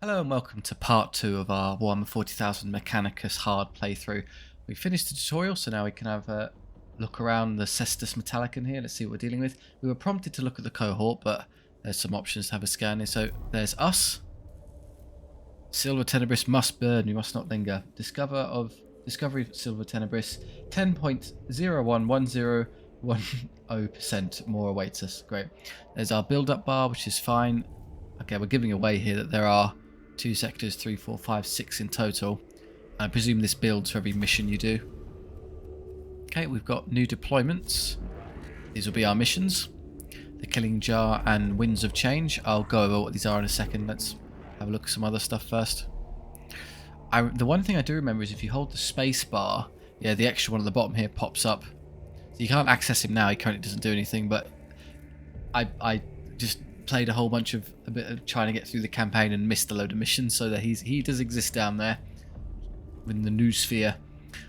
Hello and welcome to part 2 of our Warhammer 40,000 Mechanicus hard playthrough. We finished the tutorial, so now we can have a look around the Caestus Metalican here. Let's see what we're dealing with. We were prompted to look at the cohort, but there's some options to have a scan here. So there's us. Silver Tenebris must burn, we must not linger. Discovery of Silver Tenebris, 10.011010% more awaits us. Great. There's our build-up bar, which is fine. Okay, we're giving away here that there are 2 sectors, 3, 4, 5, 6 in total. I presume this builds for every mission you do. Okay, we've got new deployments. These will be our missions. The Killing Jar and Winds of Change. I'll go over what these are in a second. Let's have a look at some other stuff first. The one thing I do remember is if you hold the space bar, yeah, the extra one at the bottom here pops up. So you can't access him now, he currently doesn't do anything, but I just played a bit of trying to get through the campaign and missed a load of missions, so that he does exist down there in the new sphere.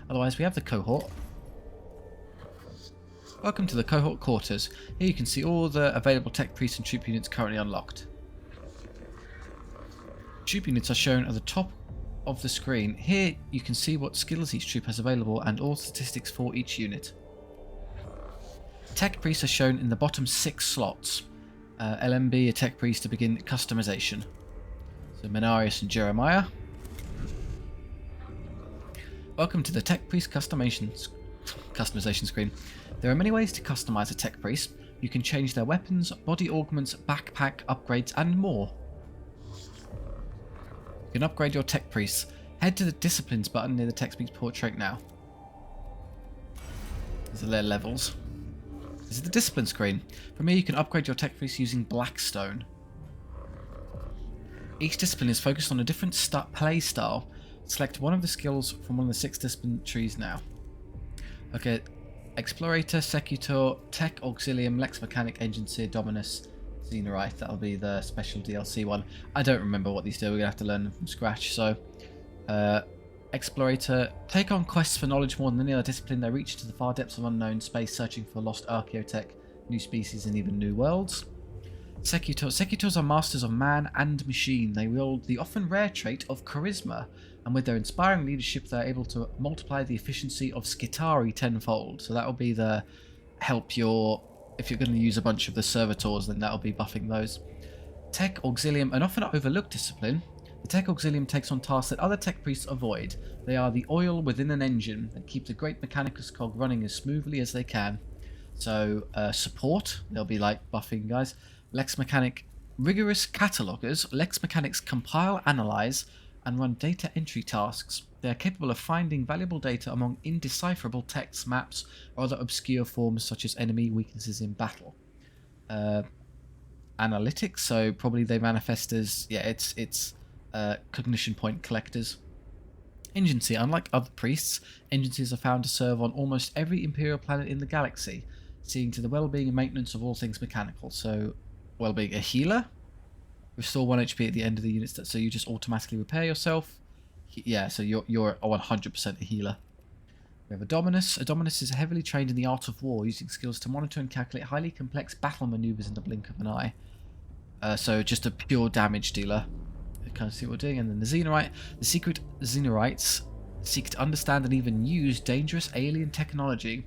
Otherwise, we have the cohort. Welcome to the cohort quarters. Here you can see all the available tech priests and troop units currently unlocked. Troop units are shown at the top of the screen. Here you can see what skills each troop has available and all statistics for each unit. Tech priests are shown in the bottom 6 slots. LMB, a tech priest to begin customization. So Menarius and Jeremiah. Welcome to the tech priest customization screen. There are many ways to customize a tech priest. You can change their weapons, body augments, backpack upgrades, and more. You can upgrade your tech priests. Head to the disciplines button near the tech priest portrait now. These are their levels. This is the discipline screen. From here you can upgrade your tech priest using Blackstone. Each discipline is focused on a different play style. Select one of the skills from one of the 6 discipline trees now. Okay, Explorator, Secutor, Tech Auxilium, Lex Mechanic, Agency, Dominus, Xenorite. That'll be the special DLC one. I don't remember what these do. We're going to have to learn them from scratch. So, Explorator, take on quests for knowledge more than any other discipline. They reach to the far depths of unknown space, searching for lost archaeotech, new species, and even new worlds. Secutors are masters of man and machine. They wield the often rare trait of charisma, and with their inspiring leadership, they're able to multiply the efficiency of Skitari tenfold. So that will be the help your. If you're going to use a bunch of the servitors, then that'll be buffing those. Tech Auxilium, an often overlooked discipline. The Tech Auxilium takes on tasks that other tech priests avoid. They are the oil within an engine that keep the great Mechanicus cog running as smoothly as they can. So, support, they'll be like buffing guys. Lex Mechanic, rigorous catalogers. Lex Mechanics compile, analyze, and run data entry tasks. They are capable of finding valuable data among indecipherable text, maps, or other obscure forms such as enemy weaknesses in battle. Analytics, so probably they manifest as, yeah, it's cognition point collectors. Agency, unlike other priests, agencies are found to serve on almost every imperial planet in the galaxy, seeing to the well-being and maintenance of all things mechanical. So, well-being, a healer, restore 1 HP at the end of the unit, so you just automatically repair yourself. Yeah, so you're 100% a healer. We have a Dominus. A Dominus is heavily trained in the art of war, using skills to monitor and calculate highly complex battle maneuvers in the blink of an eye. So just a pure damage dealer. Kind of see what we're doing. And then the Xenorite. The secret Xenorites seek to understand and even use dangerous alien technology.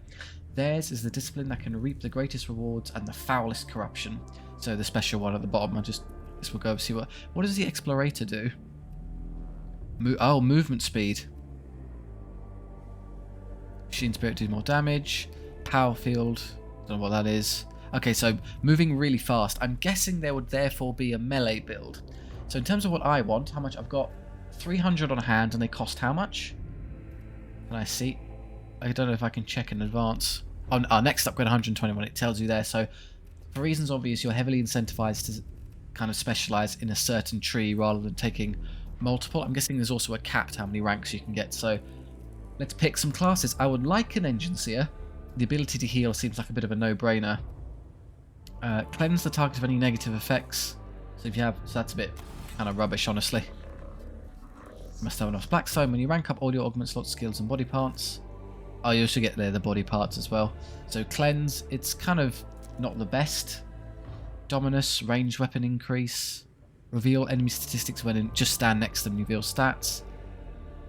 Theirs is the discipline that can reap the greatest rewards and the foulest corruption. So the special one at the bottom. This will go see what does the Explorator do? Movement speed. Machine Spirit do more damage. Power Field. Don't know what that is. Okay, so moving really fast. I'm guessing there would therefore be a melee build. So in terms of what I want, how much I've got 300 on hand, and they cost how much? Can I see? I don't know if I can check in advance. Our next upgrade 121, it tells you there. So for reasons obvious, you're heavily incentivized to kind of specialize in a certain tree rather than taking multiple. I'm guessing there's also a cap to how many ranks you can get. So let's pick some classes. I would like an Engine Seer. The ability to heal seems like a bit of a no-brainer. Cleanse the target of any negative effects. So if you have, so that's a bit kind of rubbish, honestly. You must have enough Blackstone. When you rank up all your augment slots, skills, and body parts. Oh, you also get there the body parts as well. So cleanse, it's kind of not the best. Dominus, range weapon increase. Reveal enemy statistics when in. Just stand next to them and reveal stats.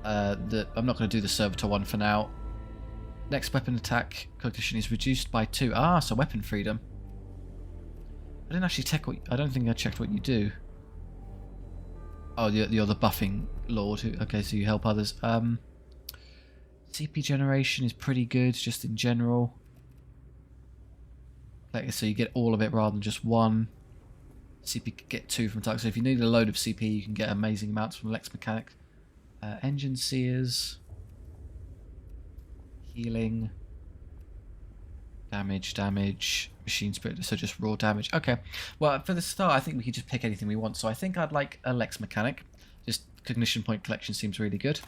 I'm not going to do the servitor one for now. Next weapon attack cognition is reduced by 2. Ah, so weapon freedom. I didn't actually check what. I don't think I checked what you do. Oh, you're the buffing lord. Okay, so you help others. CP generation is pretty good, just in general. So you get all of it rather than just one. CP can get 2 from target. So if you need a load of CP, you can get amazing amounts from Lex Mechanic. Engine seers. Healing. Damage. Machine spirit, so just raw damage. Okay, well, for the start, I think we could just pick anything we want. So I think I'd like a Lex Mechanic. Just cognition point collection seems really good.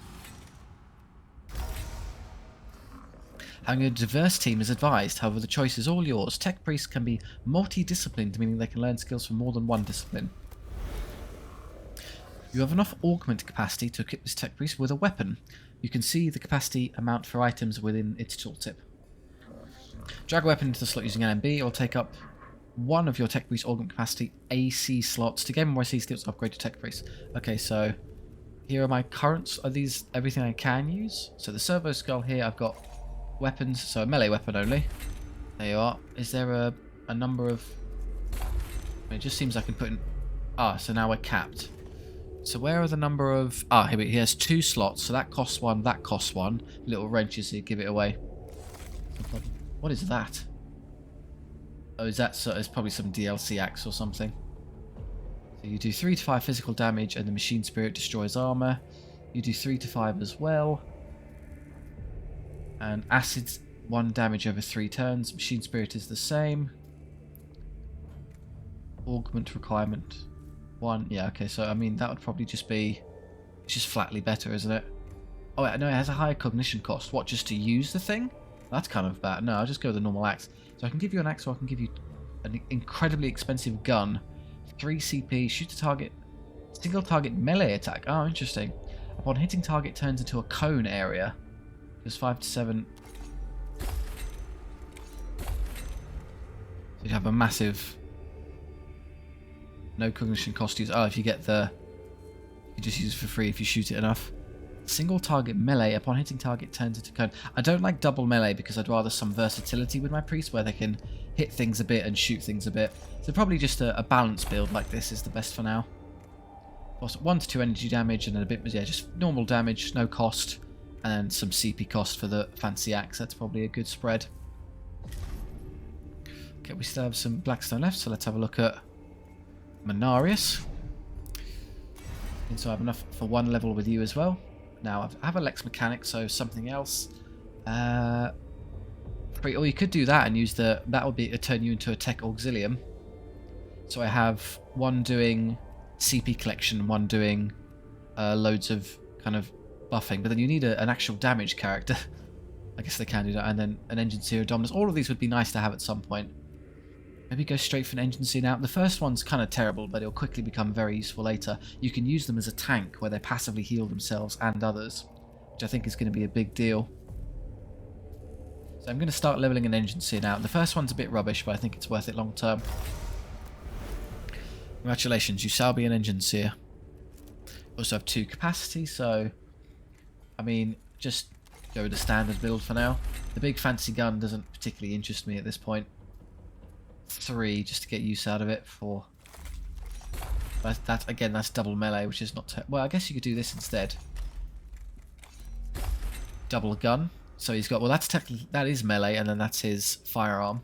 Having a diverse team is advised, however the choice is all yours. Tech priests can be multi-disciplined, meaning they can learn skills from more than one discipline. You have enough augment capacity to equip this tech priest with a weapon. You can see the capacity amount for items within its tooltip. Drag a weapon into the slot using LMB, or take up one of your tech priest augment capacity AC slots. To gain more AC skills, upgrade to tech priest. Okay, so here are my currents. Are these everything I can use? So the servo skull here, I've got weapons, so a melee weapon only. There you are. Is there a number of... It just seems I can put in... Ah, so now we're capped. So where are the number of... Ah, here he has 2 slots, so that costs 1, that costs 1. Little wrenches, so you give it away. What is that? Oh, is that... So it's probably some DLC axe or something. So you do 3 to 5 physical damage, and the machine spirit destroys armor. You do 3 to 5 as well. And acids 1 damage over 3 turns. Machine spirit is the same. Augment requirement 1. Yeah, okay, so I mean that would probably just be... It's just flatly better, isn't it? Oh wait, no, it has a higher cognition cost. What, just to use the thing? That's kind of bad. No, I'll just go with the normal axe. So I can give you an axe, or I can give you an incredibly expensive gun. 3 CP, shoot a target, single target melee attack. Oh, interesting. Upon hitting target, turns into a cone area. Just 5 to 7. So you have a massive... No cognition cost use. Oh, if you get the... You just use it for free if you shoot it enough. Single target melee. Upon hitting target, turns into cone. I don't like double melee because I'd rather some versatility with my priest where they can hit things a bit and shoot things a bit. So probably just a balanced build like this is the best for now. 1 to 2 energy damage and then a bit... Yeah, just normal damage, no cost. And then some CP cost for the fancy axe. That's probably a good spread. Okay, we still have some Blackstone left, so let's have a look at Mechanicus. And so I have enough for 1 level with you as well. Now I have a Lex Mechanic, so something else. Or you could do that and use the... That would be turn you into a Tech Auxilium. So I have 1 doing CP collection, 1 doing loads of kind of buffing, but then you need an actual damage character. I guess they can do that, and then an Engine Seer Dominus. All of these would be nice to have at some point. Maybe go straight for an Engine Seer now. The first one's kind of terrible, but it'll quickly become very useful later. You can use them as a tank where they passively heal themselves and others, which I think is going to be a big deal. So I'm going to start leveling an Engine Seer now. The first one's a bit rubbish, but I think it's worth it long term. Congratulations, you shall be an Engine Seer. Also have 2 capacity, so... I mean, just go with the standard build for now. The big fancy gun doesn't particularly interest me at this point. 3, just to get use out of it. 4. But again, that's double melee, which is not... Well, I guess you could do this instead. Double gun. So he's got... Well, that's technically... That is melee, and then that's his firearm.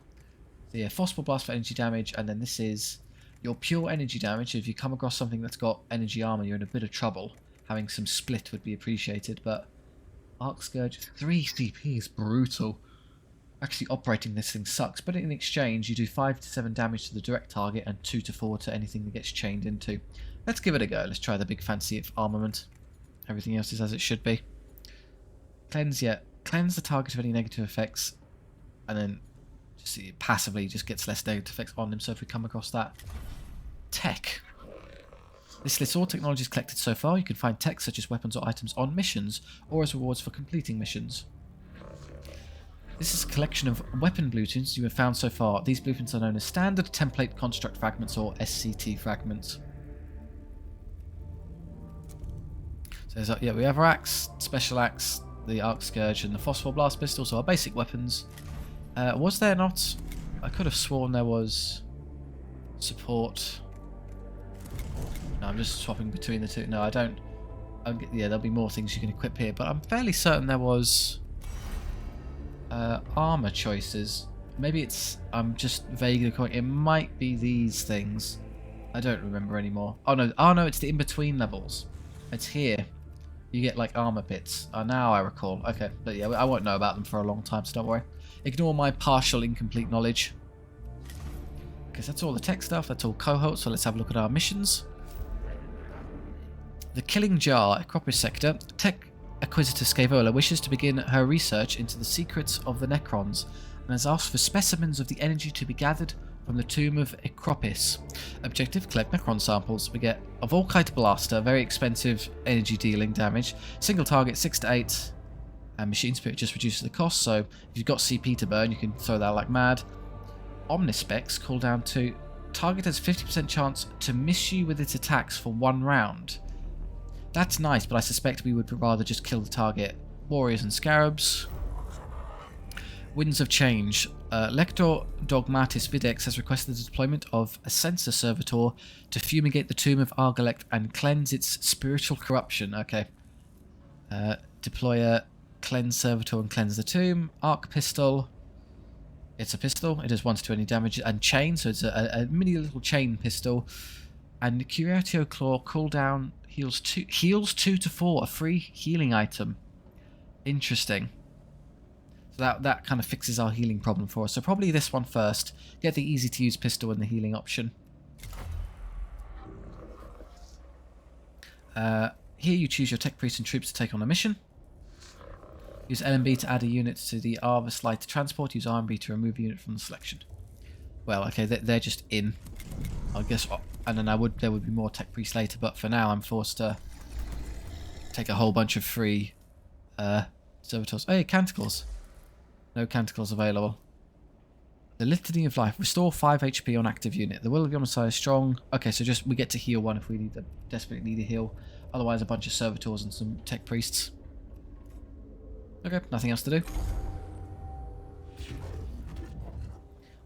So yeah, Forcible Blast for energy damage, and then this is your pure energy damage. If you come across something that's got energy armor, you're in a bit of trouble. Having some split would be appreciated, but Arc Scourge, 3 CP is brutal. Actually, operating this thing sucks, but in exchange, you do 5 to 7 damage to the direct target and 2 to 4 to anything that gets chained into. Let's give it a go. Let's try the big fancy armament. Everything else is as it should be. Cleanse, yeah. Cleanse the target of any negative effects, and then just passively just gets less negative effects on him, so if we come across that. Tech. This lists all technologies collected so far. You can find tech such as weapons or items on missions, or as rewards for completing missions. This is a collection of weapon blueprints you have found so far. These blueprints are known as Standard Template Construct Fragments, or SCT Fragments. So yeah, we have our axe, special axe, the arc scourge, and the phosphor blast pistol. So our basic weapons. Was there not? I could have sworn there was support. No, I'm just swapping between the two. No, I don't. Yeah, there'll be more things you can equip here, but I'm fairly certain there was armor choices. Maybe it's. I'm just vaguely recalling. It might be these things. I don't remember anymore. Oh no! Oh no! It's the in-between levels. It's here. You get like armor bits. Oh, now I recall. Okay, but yeah, I won't know about them for a long time, so don't worry. Ignore my partial, incomplete knowledge. Because that's all the tech stuff. That's all cohort. So let's have a look at our missions. The Killing Jar, Acropolis Sector. Tech Acquisitor Scaevola wishes to begin her research into the secrets of the Necrons and has asked for specimens of the energy to be gathered from the tomb of Acropis. Objective: collect Necron samples. We get a Volkite Blaster, very expensive energy dealing damage. Single target 6 to 8. And Machine Spirit just reduces the cost, so if you've got CP to burn, you can throw that like mad. Omnispecs, cooldown 2. Target has 50% chance to miss you with its attacks for 1 round. That's nice, but I suspect we would rather just kill the target. Warriors and Scarabs. Winds of Change. Lector Dogmatis Videx has requested the deployment of a sensor servitor to fumigate the tomb of Argalect and cleanse its spiritual corruption. Okay. Deploy a cleanse servitor and cleanse the tomb. Arc Pistol. It's a pistol. It does 1 to 2 any damage. And chain, so it's a mini little chain pistol. And Curatio Claw, cooldown, heals 2 to 4, a free healing item. Interesting. So that kind of fixes our healing problem for us. So probably this one first. Get the easy to use pistol and the healing option. Here you choose your tech priest and troops to take on a mission. Use LMB to add a unit to the Arvis Light Transport. Use RMB to remove a unit from the selection. Well, okay, they're just in. I guess, and then there would be more tech priests later, but for now I'm forced to take a whole bunch of free servitors. Hey, canticles. No canticles available. The Litany of Life. Restore 5 HP on active unit. The Will of the Omnissiah is strong. Okay, so just we get to heal 1 if we desperately need a heal. Otherwise, a bunch of servitors and some tech priests. Okay, nothing else to do.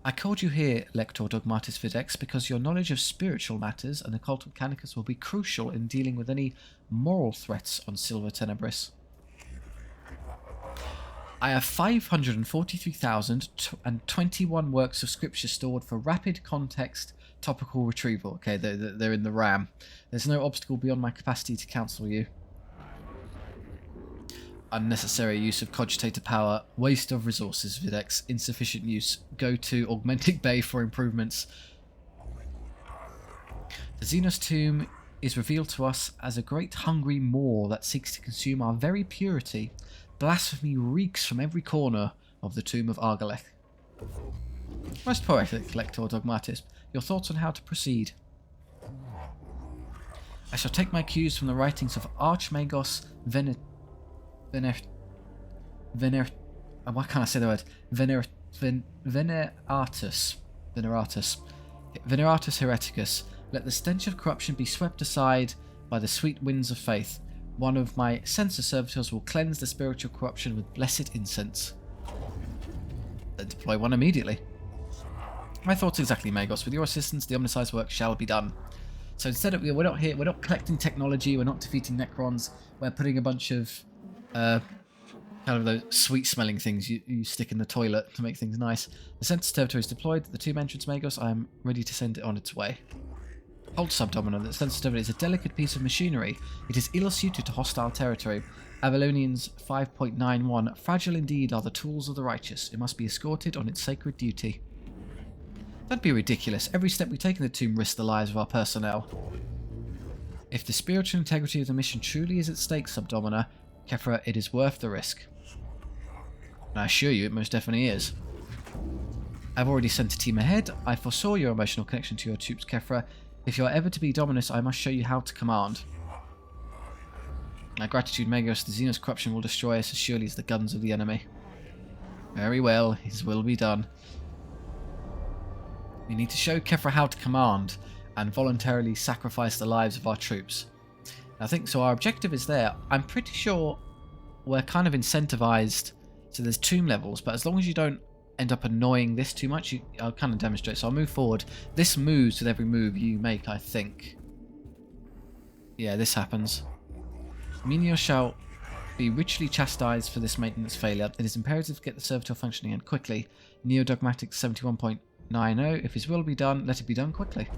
I called you here, Lector Dogmatis Videx, because your knowledge of spiritual matters and the cult of Mechanicus will be crucial in dealing with any moral threats on Silver Tenebris. I have 543,021 works of scripture stored for rapid context topical retrieval. Okay, they're in the RAM. There's no obstacle beyond my capacity to counsel you. Unnecessary use of cogitator power. Waste of resources, Videx. Insufficient use. Go to Augmented Bay for improvements. The Xenos tomb is revealed to us as a great hungry maw that seeks to consume our very purity. Blasphemy reeks from every corner of the tomb of Argalech. Most poetic, Lector Dogmatis. Your thoughts on how to proceed? I shall take my cues from the writings of Archmagos why can't I say the word? Veneratus Hereticus. Let the stench of corruption be swept aside by the sweet winds of faith. One of my censor servitors will cleanse the spiritual corruption with blessed incense. Then deploy one immediately. My thoughts exactly, Magos. With your assistance, the Omnissiah's work shall be done. So instead of we're not collecting technology, we're not defeating Necrons. We're putting a bunch of kind of those sweet-smelling things you stick in the toilet to make things nice. The sensor servitor is deployed. The tomb entrance, Magos. I am ready to send it on its way. Hold Subdomino. The sensor servitor is a delicate piece of machinery. It is ill-suited to hostile territory. Avalonians 5.91. Fragile indeed are the tools of the righteous. It must be escorted on its sacred duty. That'd be ridiculous. Every step we take in the tomb risks the lives of our personnel. If the spiritual integrity of the mission truly is at stake, Subdomina, Kefra, it is worth the risk. And I assure you, it most definitely is. I've already sent a team ahead. I foresaw your emotional connection to your troops, Kefra. If you are ever to be Dominus, I must show you how to command. My gratitude, Magos. The Xenos corruption will destroy us as surely as the guns of the enemy. Very well, his will be done. We need to show Kefra how to command and voluntarily sacrifice the lives of our troops. I think so. Our objective is there. I'm pretty sure we're kind of incentivized. So there's tomb levels, but as long as you don't end up annoying this too much, I'll kind of demonstrate. So I'll move forward. This moves with every move you make, I think. Yeah, this happens. Menial shall be richly chastised for this maintenance failure. It is imperative to get the servitor functioning and quickly. Neo-Dogmatic 71.90. If his will be done, let it be done quickly.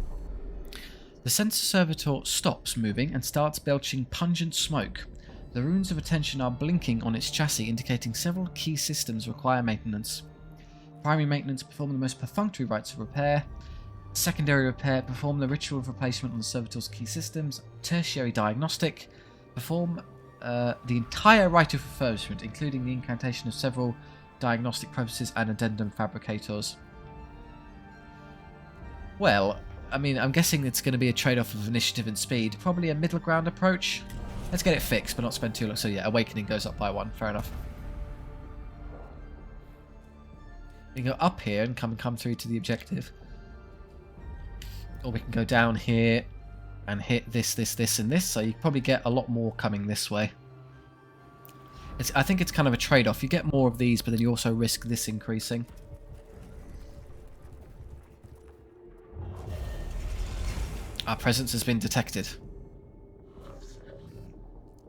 The sensor servitor stops moving and starts belching pungent smoke. The runes of attention are blinking on its chassis, indicating several key systems require maintenance. Primary maintenance, perform the most perfunctory rites of repair. Secondary repair, perform the ritual of replacement on the servitor's key systems. Tertiary diagnostic, perform the entire rite of refurbishment, including the incantation of several diagnostic processes and addendum fabricators. Well, I mean, I'm guessing it's going to be a trade-off of initiative and speed. Probably a middle ground approach. Let's get it fixed, but not spend too long. So yeah, Awakening goes up by 1. Fair enough. We can go up here and come through to the objective. Or we can go down here and hit this, and this. So you probably get a lot more coming this way. I think it's kind of a trade-off. You get more of these, but then you also risk this increasing. Our presence has been detected.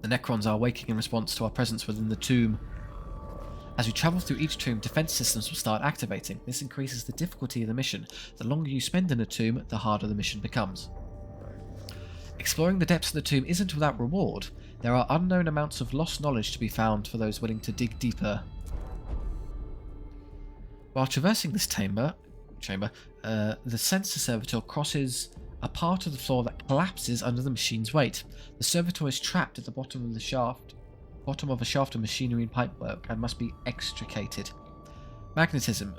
The Necrons are waking in response to our presence within the tomb. As we travel through each tomb, defense systems will start activating. This increases the difficulty of the mission. The longer you spend in a tomb, the harder the mission becomes. Exploring the depths of the tomb isn't without reward. There are unknown amounts of lost knowledge to be found for those willing to dig deeper. While traversing this chamber, the sensor servitor crosses a part of the floor that collapses under the machine's weight. The servitor is trapped at the bottom of a shaft of machinery and pipework and must be extricated. Magnetism.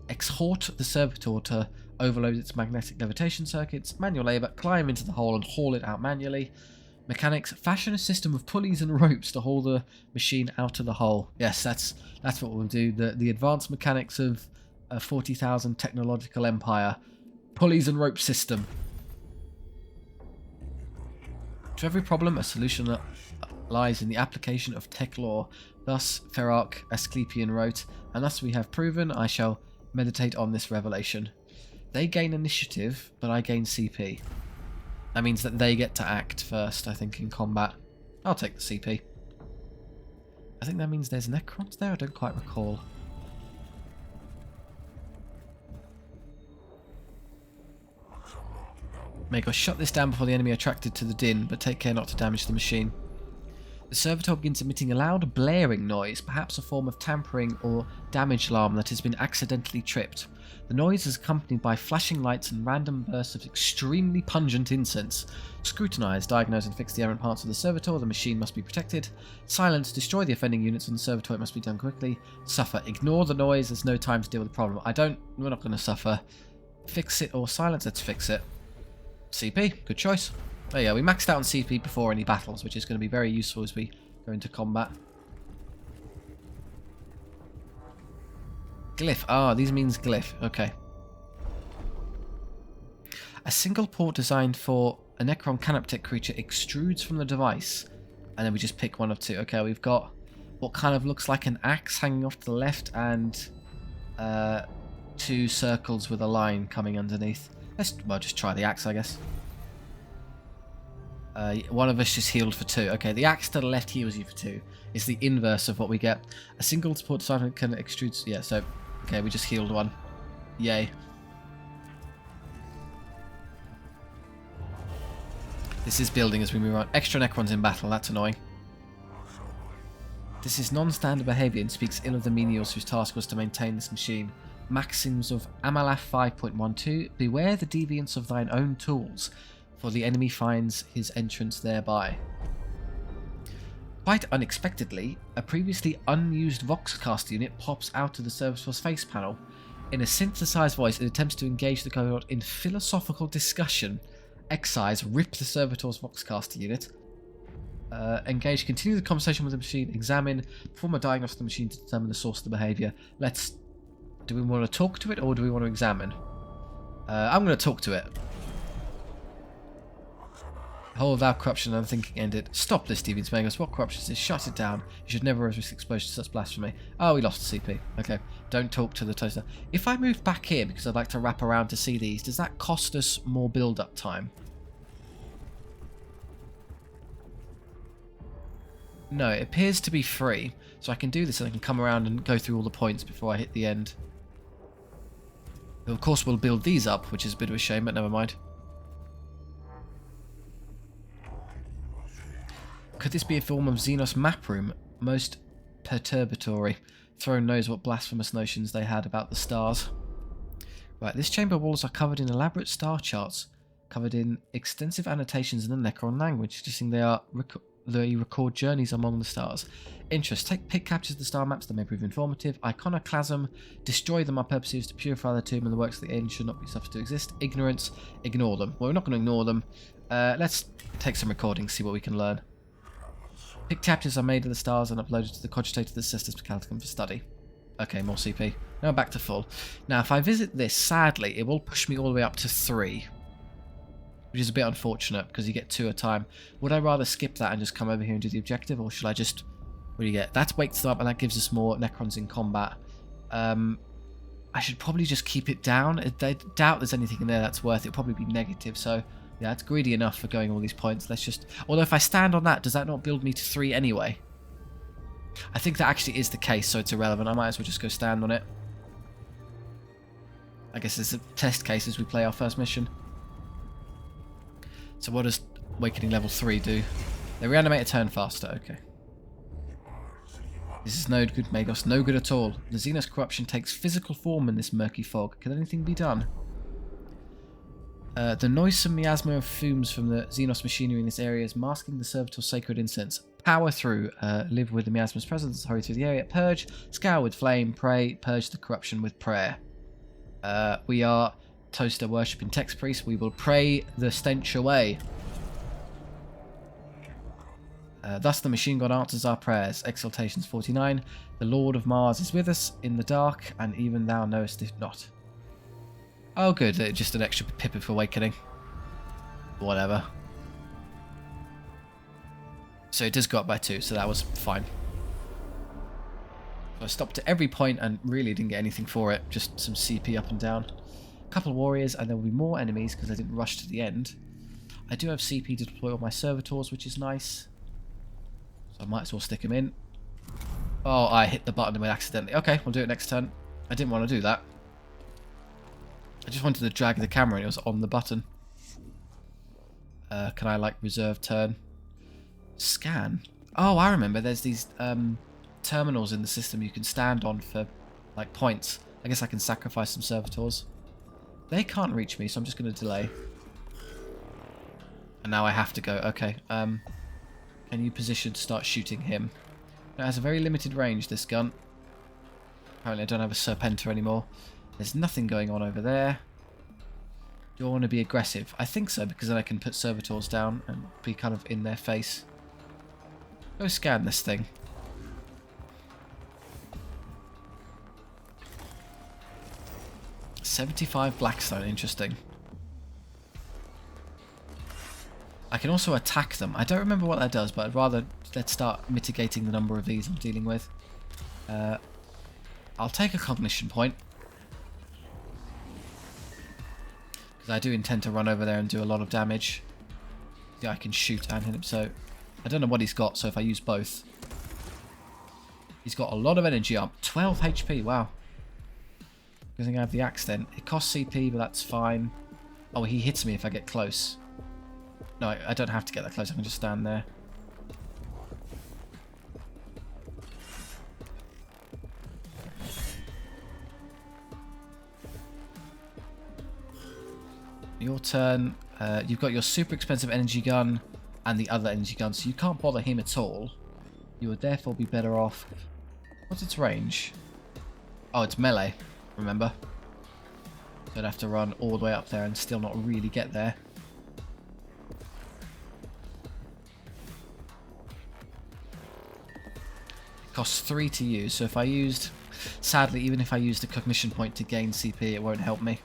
Exhort the servitor to overload its magnetic levitation circuits. Manual labor. Climb into the hole and haul it out manually. Mechanics. Fashion a system of pulleys and ropes to haul the machine out of the hole. Yes, that's what we'll do. The advanced mechanics of a 40,000 technological empire. Pulleys and rope system. To every problem, a solution lies in the application of tech law. Thus, Ferarch Asclepian wrote, and thus we have proven, I shall meditate on this revelation. They gain initiative, but I gain CP. That means that they get to act first, I think, in combat. I'll take the CP. I think that means there's Necrons there? I don't quite recall. Make us shut this down before the enemy are attracted to the din, but take care not to damage the machine. The servitor begins emitting a loud blaring noise, perhaps a form of tampering or damage alarm that has been accidentally tripped. The noise is accompanied by flashing lights and random bursts of extremely pungent incense. Scrutinize, diagnose and fix the errant parts of the servitor. The machine must be protected. Silence, destroy the offending units on the servitor. It must be done quickly. Suffer, ignore the noise. There's no time to deal with the problem. We're not going to suffer. Fix it or silence. Let's fix it. CP, good choice. Oh yeah, we maxed out on CP before any battles, which is going to be very useful as we go into combat. Glyph. Ah, these means glyph. Okay. A single port designed for a Necron canoptek creature extrudes from the device. And then we just pick one of two. Okay, we've got what kind of looks like an axe hanging off to the left and 2 circles with a line coming underneath. Well, just try the axe, I guess. One of us just healed for 2. Okay, the axe to the left heals you for 2. It's the inverse of what we get. A single support design can extrude... Yeah, so... Okay, we just healed 1. Yay. This is building as we move on. Extra Necrons in battle, that's annoying. This is non-standard behaviour and speaks ill of the menials whose task was to maintain this machine. Maxims of Amalaf 5.12. Beware the deviance of thine own tools, for the enemy finds his entrance thereby. Quite unexpectedly, a previously unused Voxcast unit pops out of the servitor's face panel. In a synthesized voice, it attempts to engage the cohort in philosophical discussion. Excise, rip the servitor's Voxcast unit. Engage, continue the conversation with the machine. Examine, perform a diagnosis of the machine to determine the source of the behaviour. Do we want to talk to it or do we want to examine? I'm going to talk to it. The whole of our corruption and unthinking ended. Stop this, Deviant Magus. What corruption is this? Shut it down. You should never risk exposure to such blasphemy. Oh, we lost the CP. Okay. Don't talk to the toaster. If I move back here, because I'd like to wrap around to see these, does that cost us more build-up time? No, it appears to be free. So I can do this and I can come around and go through all the points before I hit the end. Of course, we'll build these up, which is a bit of a shame, but never mind. Could this be a form of Xenos map room? Most perturbatory. Throne knows what blasphemous notions they had about the stars. Right, this chamber walls are covered in elaborate star charts, covered in extensive annotations in the Necron language, suggesting they record journeys among the stars. Interest. Pick captures of the star maps that may prove informative. Iconoclasm. Destroy them. Our purpose is to purify the tomb and the works of the end should not be suffered to exist. Ignorance. Ignore them. Well, we're not going to ignore them. Let's take some recordings, see what we can learn. Pick captures are made of the stars and uploaded to the cogitator of the Caestus Metalican for study. Okay, more CP. Now back to full. Now, if I visit this, sadly, it will push me all the way up to 3. Which is a bit unfortunate, because you get 2 at a time. Would I rather skip that and just come over here and do the objective, or should I just... What do you get? That's wakes up, and that gives us more Necrons in combat. I should probably just keep it down. I doubt there's anything in there that's worth it. It'll probably be negative, so... Yeah, it's greedy enough for going all these points. Let's just... Although if I stand on that, does that not build me to 3 anyway? I think that actually is the case, so it's irrelevant. I might as well just go stand on it. I guess it's a test case as we play our first mission. So what does Awakening level 3 do? They reanimate a turn faster. Okay. This is no good, Magos. No good at all. The Xenos corruption takes physical form in this murky fog. Can anything be done? The noisome miasma of fumes from the Xenos machinery in this area is masking the servitor's sacred incense. Power through. Live with the miasma's presence. Hurry through the area. Purge. Scour with flame. Pray. Purge the corruption with prayer. We are toaster worshipping text priest. We will pray the stench away. Thus the machine god answers our prayers. Exaltations 49. The Lord of Mars is with us in the dark, and even thou knowest if not. Oh good, just an extra pip of awakening. Whatever. So it does go up by 2, so that was fine. So I stopped at every point and really didn't get anything for it. Just some CP up and down. A couple of warriors, and there will be more enemies because I didn't rush to the end. I do have CP to deploy all my servitors, which is nice. So I might as well stick them in. Oh, I hit the button accidentally. Okay, we'll do it next turn. I didn't want to do that. I just wanted to drag the camera and it was on the button. Can I, like, reserve turn? Scan. Oh, I remember. There's these terminals in the system you can stand on for, like, points. I guess I can sacrifice some servitors. They can't reach me, so I'm just going to delay. And now I have to go. Okay. Can you position to start shooting him? Now, it has a very limited range, this gun. Apparently I don't have a Serpenter anymore. There's nothing going on over there. Do I want to be aggressive? I think so, because then I can put servitors down and be kind of in their face. Go scan this thing. $75 Blackstone, interesting. I can also attack them. I don't remember what that does, but I'd rather let's start mitigating the number of these I'm dealing with. I'll take a cognition point. Because I do intend to run over there and do a lot of damage. Yeah, I can shoot and hit him, so... I don't know what he's got, so if I use both... He's got a lot of energy up. 12 HP, wow. I think I have the axe then. It costs CP, but that's fine. Oh, he hits me if I get close. No, I don't have to get that close, I can just stand there. Your turn. You've got your super expensive energy gun and the other energy gun, so you can't bother him at all. You would therefore be better off... What's its range? Oh, it's melee, remember? So I'd have to run all the way up there and still not really get there. It costs 3 to use, so if I used... Sadly, even if I used a cognition point to gain CP, it won't help me.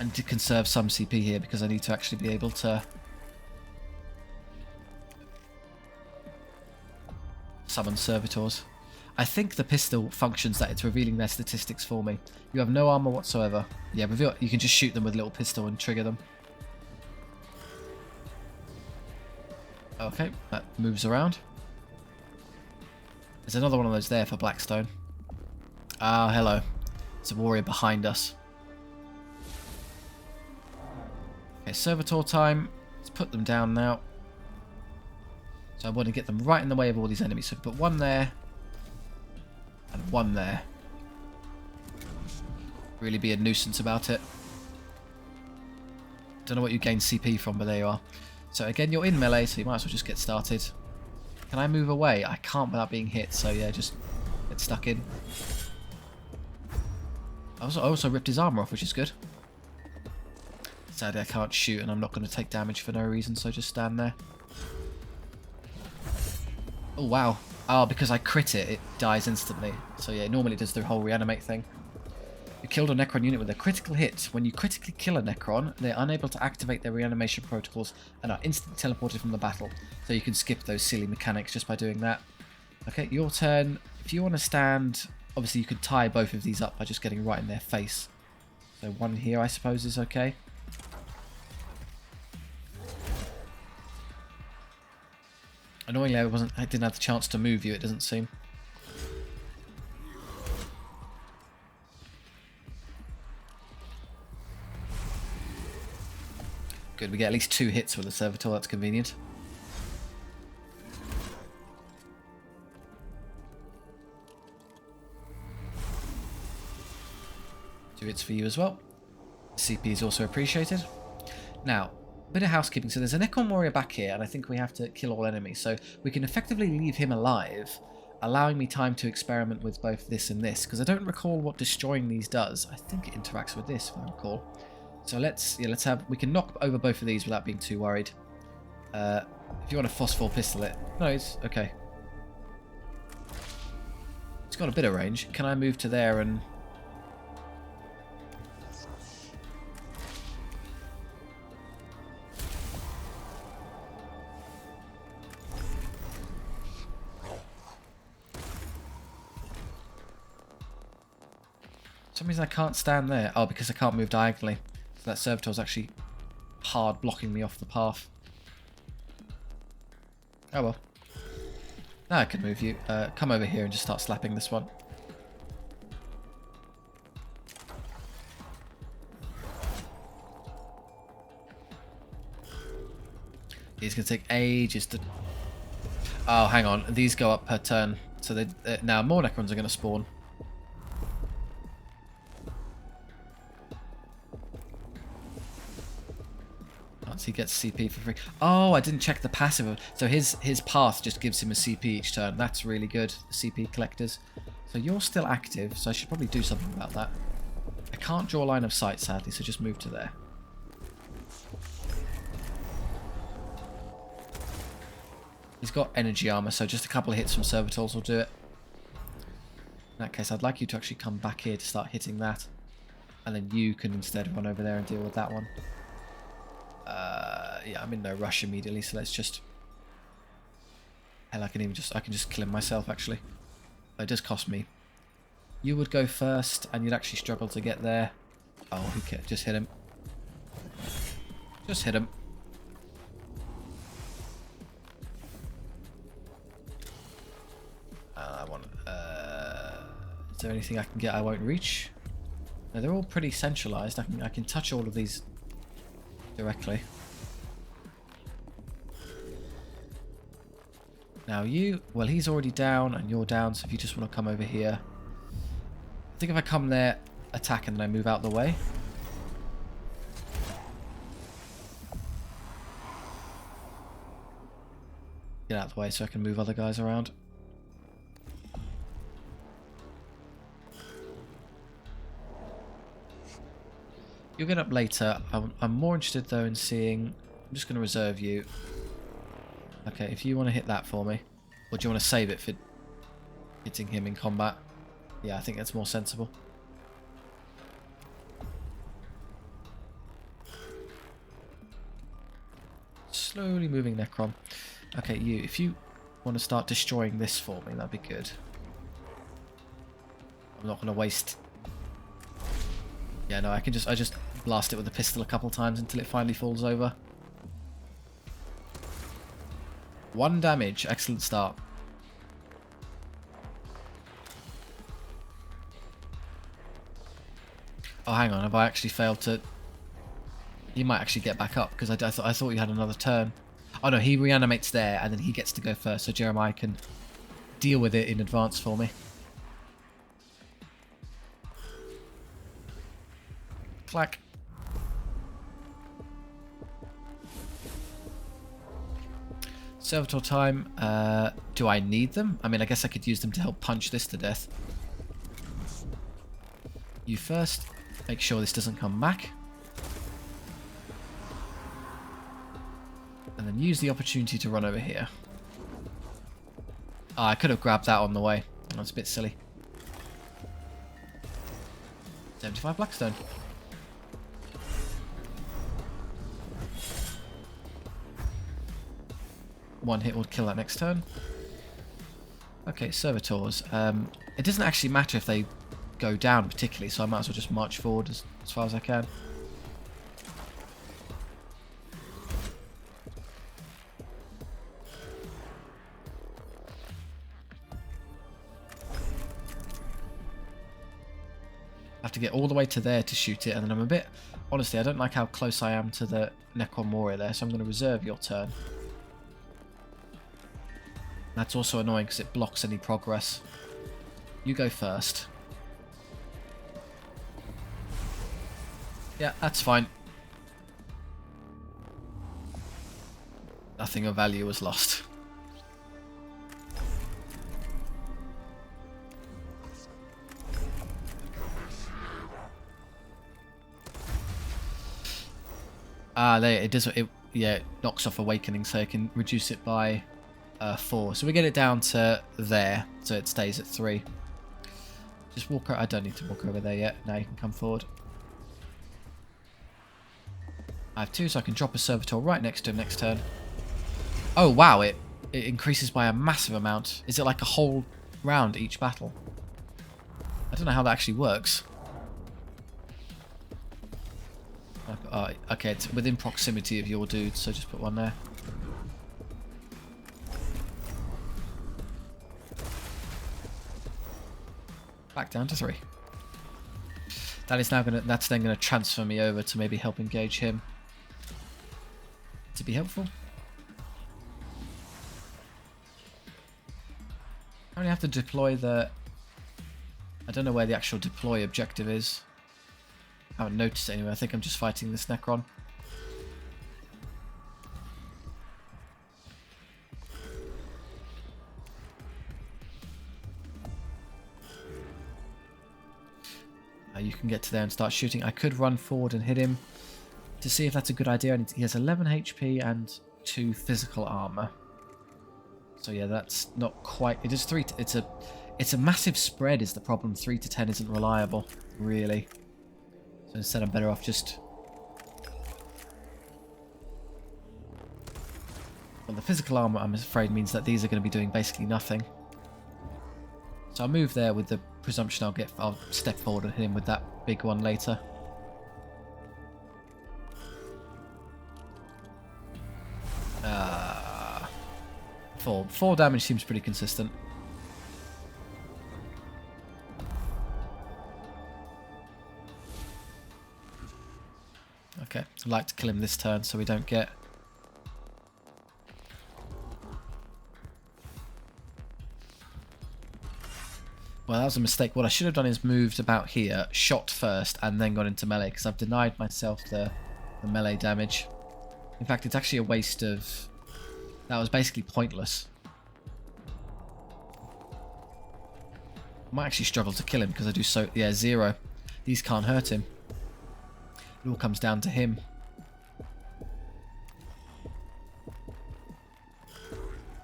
And to conserve some CP here because I need to actually be able to summon servitors. I think the pistol functions that it's revealing their statistics for me. You have no armor whatsoever. Yeah, reveal. You can just shoot them with a little pistol and trigger them. Okay, that moves around. There's another one of those there for Blackstone. Ah, hello. It's a warrior behind us. Okay, servitor time. Let's put them down now. So I want to get them right in the way of all these enemies. So put one there. And one there. Really be a nuisance about it. Don't know what you gain CP from, but there you are. So again, you're in melee, so you might as well just get started. Can I move away? I can't without being hit, so yeah, just get stuck in. I also ripped his armor off, which is good. Sadly, I can't shoot, and I'm not going to take damage for no reason, so just stand there. Oh, wow. Oh, because I crit it, it dies instantly. So yeah, normally it does the whole reanimate thing. You killed a Necron unit with a critical hit. When you critically kill a Necron, they're unable to activate their reanimation protocols and are instantly teleported from the battle. So you can skip those silly mechanics just by doing that. Okay, your turn. If you want to stand, obviously you could tie both of these up by just getting right in their face. So one here, I suppose, is okay. Annoyingly, I didn't have the chance to move you, it doesn't seem. Good, we get at least 2 hits with the servitor, that's convenient. Two hits for you as well. CP is also appreciated. Now, a bit of housekeeping. So there's a Necron warrior back here, and I think we have to kill all enemies. So we can effectively leave him alive, allowing me time to experiment with both this and this, because I don't recall what destroying these does. I think it interacts with this, if I recall. So let's have, we can knock over both of these without being too worried. If you want a phosphor pistol it. No, it's okay. It's got a bit of range. Can I move to there and... For some reason I can't stand there. Oh, because I can't move diagonally. So that servitor's actually hard blocking me off the path. Oh well. Now I can move you. Come over here and just start slapping this one. These can take ages to... Oh, hang on. These go up per turn. So they now more Necrons are going to spawn. He gets CP for free. Oh, I didn't check the passive. So his path just gives him a CP each turn. That's really good, the CP collectors. So you're still active, so I should probably do something about that. I can't draw a line of sight, sadly, so just move to there. He's got energy armor, so just a couple of hits from servitors will do it. In that case, I'd like you to actually come back here to start hitting that. And then you can instead run over there and deal with that one. Yeah, I'm in no rush immediately, so let's just... Hell, I can just kill him myself, actually. It does cost me. You would go first, and you'd actually struggle to get there. Oh, who cares? Just hit him. Just hit him. I want... is there anything I can get I won't reach? No, they're all pretty centralized. I can touch all of these directly. Now you, well, he's already down and you're down, so if you just want to come over here. I think if I come there, attack, and then I move out the way. Get out of the way so I can move other guys around. You'll get up later. I'm more interested though in seeing... I'm just going to reserve you. Okay, if you want to hit that for me. Or do you want to save it for hitting him in combat? Yeah, I think that's more sensible. Slowly moving Necron. Okay, you, if you want to start destroying this for me, that'd be good. I'm not going to waste... Yeah, no, I just blast it with a pistol a couple times until it finally falls over. 1 damage. Excellent start. Oh, hang on. Have I actually failed to... You might actually get back up, because I thought you had another turn. Oh, no, he reanimates there, and then he gets to go first, so Jeremiah can deal with it in advance for me. Clack. Servitor time. Do I need them? I mean, I guess I could use them to help punch this to death. You first. Make sure this doesn't come back. And then use the opportunity to run over here. Oh, I could have grabbed that on the way. That's a bit silly. 75 Blackstone. One hit will kill that next turn. Okay, servitors. It doesn't actually matter if they go down particularly, so I might as well just march forward as far as I can. I have to get all the way to there to shoot it, and then I'm a bit... Honestly, I don't like how close I am to the Necron Warrior there, so I'm going to reserve your turn. That's also annoying because it blocks any progress. You go first. Yeah, that's fine. Nothing of value was lost. Ah, there it does. Yeah, it knocks off Awakening, so it can reduce it by 4. So we get it down to there, so it stays at 3. Just walk. I don't need to walk over there yet. Now you can come forward. I have 2, so I can drop a servitor right next to him next turn. Oh wow! It increases by a massive amount. Is it like a whole round each battle? I don't know how that actually works. Okay, it's within proximity of your dude, so just put one there. Back down to 3. That is now that's then gonna transfer me over to maybe help engage him. To be helpful. I only have to deploy the... I don't know where the actual deploy objective is. I haven't noticed it anyway. I think I'm just fighting this Necron. You can get to there and start shooting. I could run forward and hit him to see if that's a good idea. He has 11 HP and 2 physical armor. So yeah, that's not quite... It is 3... It's a massive spread is the problem. 3 to 10 isn't reliable, really. So instead I'm better off just... Well, the physical armor, I'm afraid, means that these are going to be doing basically nothing. So I'll move there with the presumption I'll step forward and hit him with that big one later. Four damage seems pretty consistent. Okay, I'd like to kill him this turn so we don't get... Well, that was a mistake. What I should have done is moved about here, shot first, and then gone into melee, because I've denied myself the melee damage. In fact, it's actually a waste of... That was basically pointless. I might actually struggle to kill him, because I do so... Yeah, 0. These can't hurt him. It all comes down to him.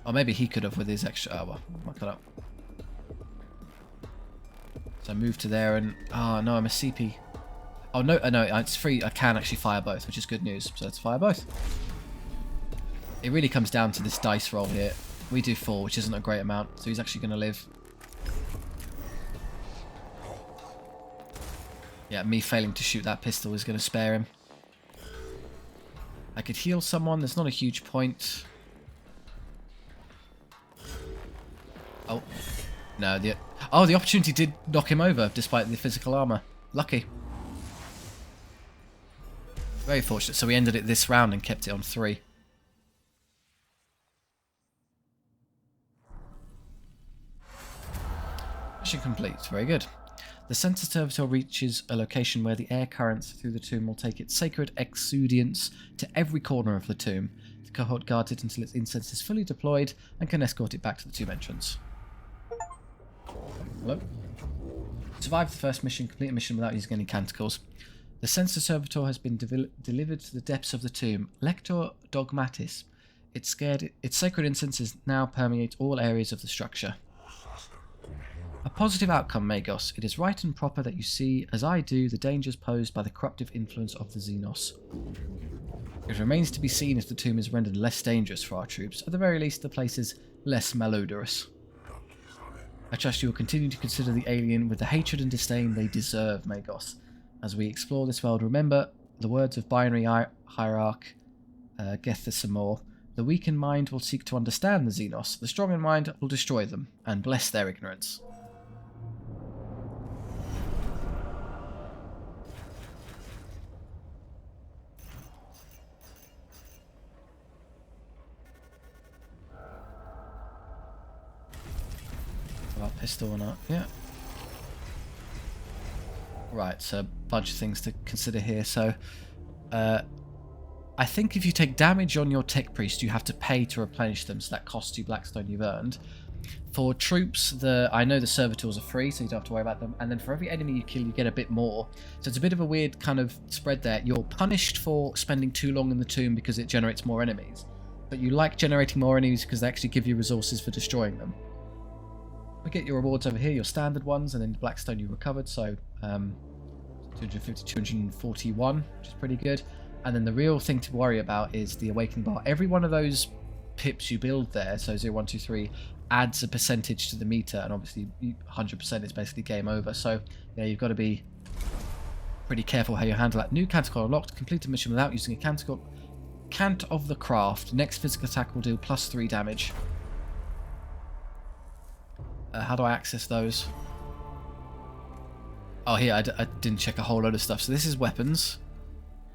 Or maybe he could have with his extra... Oh, well, muck it up. So I move to there and... Oh, no, I'm a CP. Oh, no, no, it's free. I can actually fire both, which is good news. So let's fire both. It really comes down to this dice roll here. We do 4, which isn't a great amount, so he's actually going to live. Yeah, me failing to shoot that pistol is going to spare him. I could heal someone. There's not a huge point. Oh. No, the opportunity did knock him over, despite the physical armor. Lucky. Very fortunate. So we ended it this round and kept it on 3. Mission complete. Very good. The sensor servitor reaches a location where the air currents through the tomb will take its sacred exudiance to every corner of the tomb. The cohort guards it until its incense is fully deployed and can escort it back to the tomb entrance. Hello? Survive the first mission, complete a mission without using any canticles. The sensor servitor has been delivered to the depths of the tomb. Lector Dogmatis. Its sacred incenses now permeate all areas of the structure. A positive outcome, Magos. It is right and proper that you see, as I do, the dangers posed by the corruptive influence of the Xenos. It remains to be seen if the tomb is rendered less dangerous for our troops. At the very least, the place is less malodorous. I trust you will continue to consider the alien with the hatred and disdain they deserve, Magos. As we explore this world, remember the words of binary hierarch Gethasamor. The weak in mind will seek to understand the Xenos. The strong in mind will destroy them and bless their ignorance. Pistol or not? Yeah. Right, so a bunch of things to consider here. So, I think if you take damage on your tech priest, you have to pay to replenish them, so that costs you Blackstone you've earned. For troops, I know the servitors are free, so you don't have to worry about them. And then for every enemy you kill, you get a bit more. So it's a bit of a weird kind of spread there. You're punished for spending too long in the tomb because it generates more enemies. But you like generating more enemies because they actually give you resources for destroying them. We get your rewards over here, your standard ones, and then the Blackstone you recovered, so 250, 241, which is pretty good. And then the real thing to worry about is the Awakening Bar. Every one of those pips you build there, so 0, 1, 2, 3, adds a percentage to the meter, and obviously 100% is basically game over. So yeah, you've got to be pretty careful how you handle that. New Canticle unlocked. Complete a mission without using a Canticle. Cant of the Craft. Next physical attack will do +3 damage. How do I access those? Oh, here, I didn't check a whole load of stuff. So this is weapons.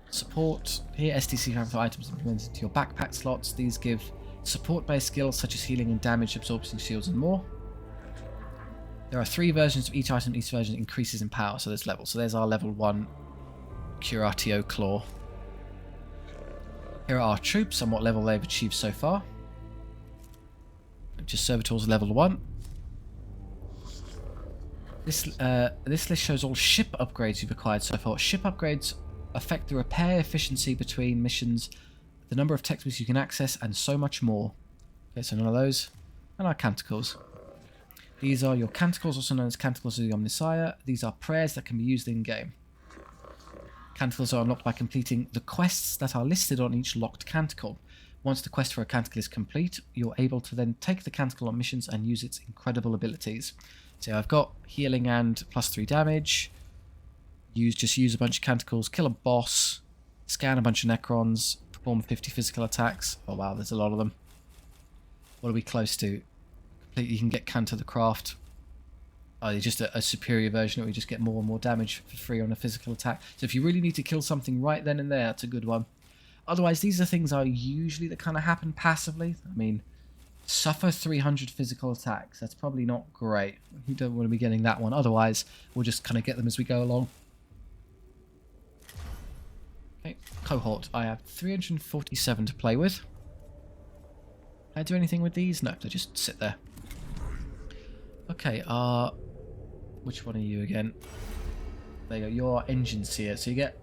Support. Here, STC character items implemented into your backpack slots. These give support-based skills such as healing and damage absorption shields and more. There are 3 versions of each item. Each version increases in power, so there's levels. So there's our level 1 Curatio Claw. Here are our troops and what level they've achieved so far. Just servitors level 1. This list shows all ship upgrades you've acquired so far. Ship upgrades affect the repair efficiency between missions, the number of textbooks you can access, and so much more. Okay, so none of those. And our canticles. These are your canticles, also known as Canticles of the Omnissiah. These are prayers that can be used in-game. Canticles are unlocked by completing the quests that are listed on each locked canticle. Once the quest for a canticle is complete, you're able to then take the canticle on missions and use its incredible abilities. So I've got healing and +3 damage. Just use a bunch of canticles, kill a boss, scan a bunch of Necrons, perform 50 physical attacks. Oh wow, there's a lot of them. What are we close to? You can get Cant of the Craft. Oh, you're just a superior version where you just get more and more damage for free on a physical attack. So if you really need to kill something right then and there, that's a good one. Otherwise, these are things that kind of happen passively. I mean, suffer 300 physical attacks. That's probably not great. You don't want to be getting that one. Otherwise, we'll just kind of get them as we go along. Okay, cohort. I have 347 to play with. Can I do anything with these? No, they just sit there. Okay, which one are you again? There you go, you're engine seer. So you get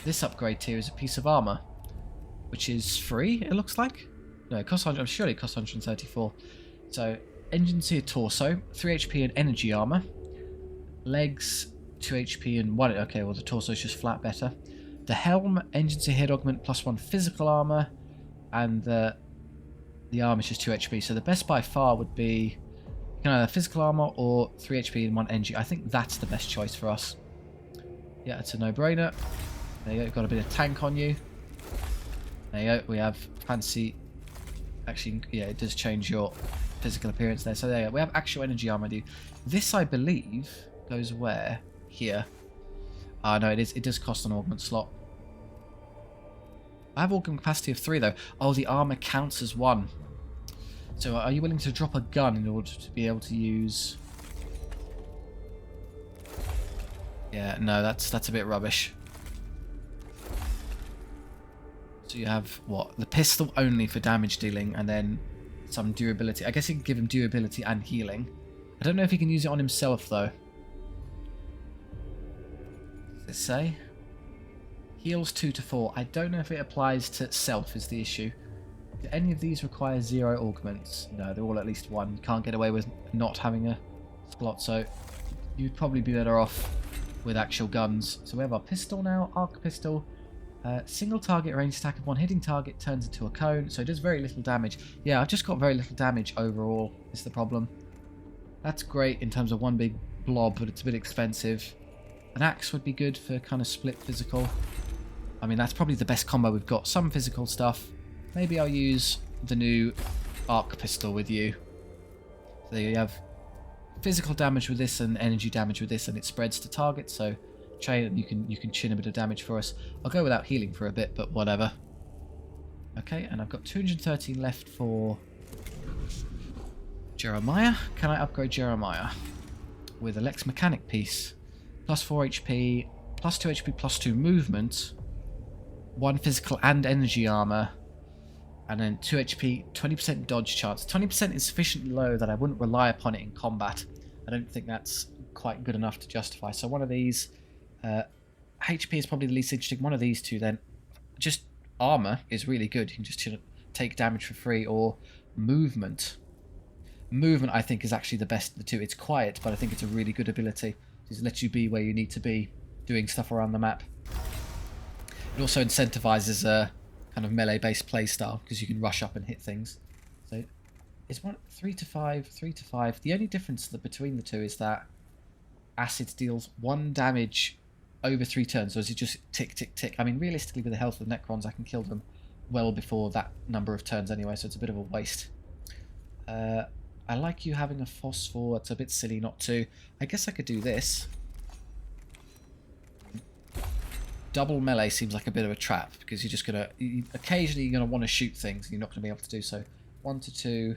this upgrade here is a piece of armor, which is free, it looks like. No, it costs 100, I'm sure it costs 134. So, engine seer torso, 3 HP and energy armor. Legs, 2 HP and 1. Okay, well the torso is just flat better. The helm, engine seer head augment +1 physical armor. And the the armor is just 2 HP. So the best by far would be you can either physical armor or 3 HP and 1 energy. I think that's the best choice for us. Yeah, it's a no-brainer. There you go. Got a bit of tank on you. There you go. We have fancy. Actually, yeah, it does change your physical appearance there. So there you go. We have actual energy armor. This, I believe, goes where? Here. Ah, no, it is. It does cost an augment slot. I have augment capacity of 3 though. Oh, the armor counts as 1. So are you willing to drop a gun in order to be able to use... Yeah, no, that's a bit rubbish. So you have, what? The pistol only for damage dealing and then some durability. I guess you can give him durability and healing. I don't know if he can use it on himself though. Does it say? Heals 2 to 4. I don't know if it applies to self is the issue. Do any of these require 0 augments? No, they're all at least 1. You can't get away with not having a slot, so you'd probably be better off with actual guns. So we have our pistol now, arc pistol. Single target range attack of 1 hitting target turns into a cone, so it does very little damage. Yeah, I've just got very little damage overall, is the problem. That's great in terms of one big blob, but it's a bit expensive. An axe would be good for kind of split physical. I mean, that's probably the best combo we've got. Some physical stuff. Maybe I'll use the new arc pistol with you. So there you have physical damage with this and energy damage with this, and it spreads to target. So chain, you can chin a bit of damage for us. I'll go without healing for a bit, but whatever. Okay, and I've got 213 left for Jeremiah. Can I upgrade Jeremiah with a Lex Mechanic piece? Plus 4 HP, plus 2 HP, plus 2 movement. 1 physical and energy armor, and then 2 HP, 20% dodge chance. 20% is sufficiently low that I wouldn't rely upon it in combat. I don't think that's quite good enough to justify. So one of these, HP is probably the least interesting. One of these two then, just armor is really good. You can just take damage for free, or movement. Movement I think is actually the best of the two. It's quiet, but I think it's a really good ability. It lets you be where you need to be, doing stuff around the map. It also incentivizes a kind of melee-based playstyle because you can rush up and hit things. So it's 3 to 5, 3 to 5. The only difference between the two is that acid deals 1 damage over 3 turns. So as you just tick, tick, tick. I mean, realistically, with the health of Necrons, I can kill them well before that number of turns anyway. So it's a bit of a waste. I like you having a phosphor. It's a bit silly not to. I guess I could do this. Double melee seems like a bit of a trap because you're just gonna occasionally you're gonna want to shoot things and you're not gonna be able to do so. 1 to 2.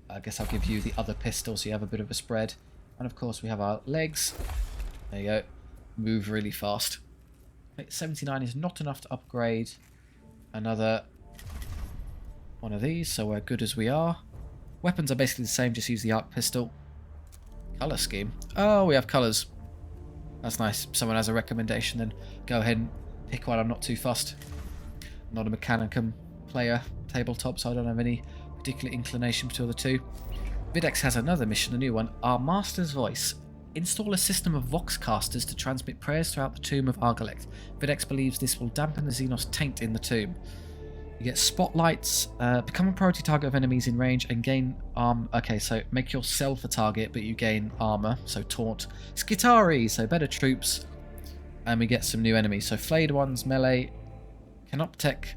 I guess I'll give you the other pistol so you have a bit of a spread. And of course we have our legs. There you go. Move really fast. Okay, 79 is not enough to upgrade another one of these, so we're good as we are. Weapons are basically the same, just use the arc pistol. Colour scheme. Oh, we have colours. That's nice. If someone has a recommendation, then go ahead and pick one. I'm not too fussed. I'm not a Mechanicum player, tabletop, so I don't have any particular inclination between the two. Videx has another mission, a new one. Our Master's Voice. Install a system of voxcasters to transmit prayers throughout the tomb of Argalect. Videx believes this will dampen the Xenos taint in the tomb. You get spotlights, become a priority target of enemies in range, and gain okay, so make yourself a target, but you gain armor, so taunt. Skitari, so better troops, and we get some new enemies. So flayed ones, melee, Canoptek,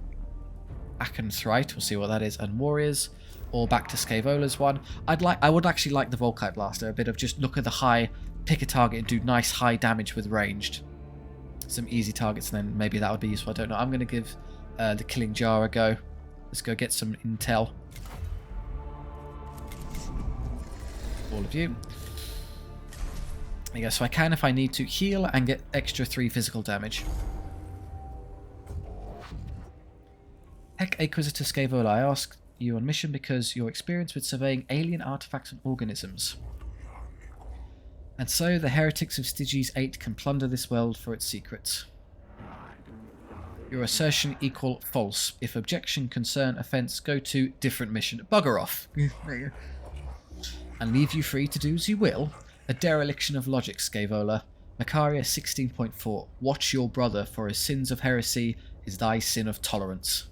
Akenthrite, we'll see what that is, and warriors, or back to Scavola's one. I would actually like the Volkite Blaster, a bit of just look at the high, pick a target and do nice high damage with ranged. Some easy targets, and then maybe that would be useful. I don't know. I'm going to give the Killing Jar a go. Let's go get some intel. All of you. There you go. So I can, if I need to, heal and get extra 3 physical damage. Heck, Acquisitor Scavola, I asked you on mission because your experience with surveying alien artifacts and organisms. And so the heretics of Styges 8 can plunder this world for its secrets. Your assertion equal false. If objection, concern, offence, go to different mission. Bugger off. And leave you free to do as you will. A dereliction of logic, Scavola. Macaria 16.4. Watch your brother, for his sins of heresy is thy sin of tolerance.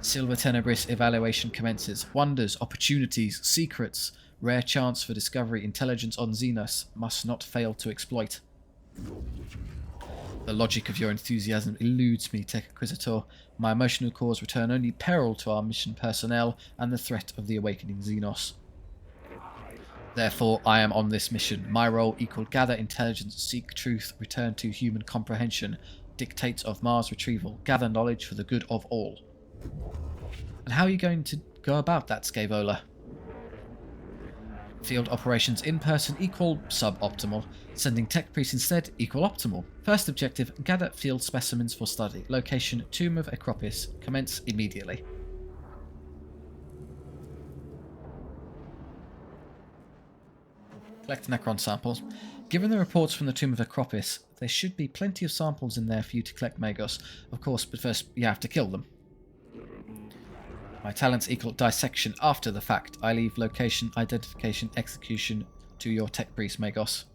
Silver Tenebris evaluation commences. Wonders, opportunities, secrets. Rare chance for discovery. Intelligence on Xenos. Must not fail to exploit. The logic of your enthusiasm eludes me, Tech Inquisitor. My emotional cores return only peril to our mission personnel and the threat of the awakening Xenos. Therefore, I am on this mission. My role equal gather intelligence, seek truth, return to human comprehension, dictates of Mars retrieval, gather knowledge for the good of all. And how are you going to go about that, Scaevola? Field operations in person equal suboptimal. Sending tech priests instead equal optimal. First objective, gather field specimens for study. Location, Tomb of Acropis. Commence immediately. Collect Necron samples. Given the reports from the Tomb of Acropis, there should be plenty of samples in there for you to collect, Magos. Of course, but first you have to kill them. My talents equal dissection after the fact. I leave location, identification, execution to your tech priest, Magos.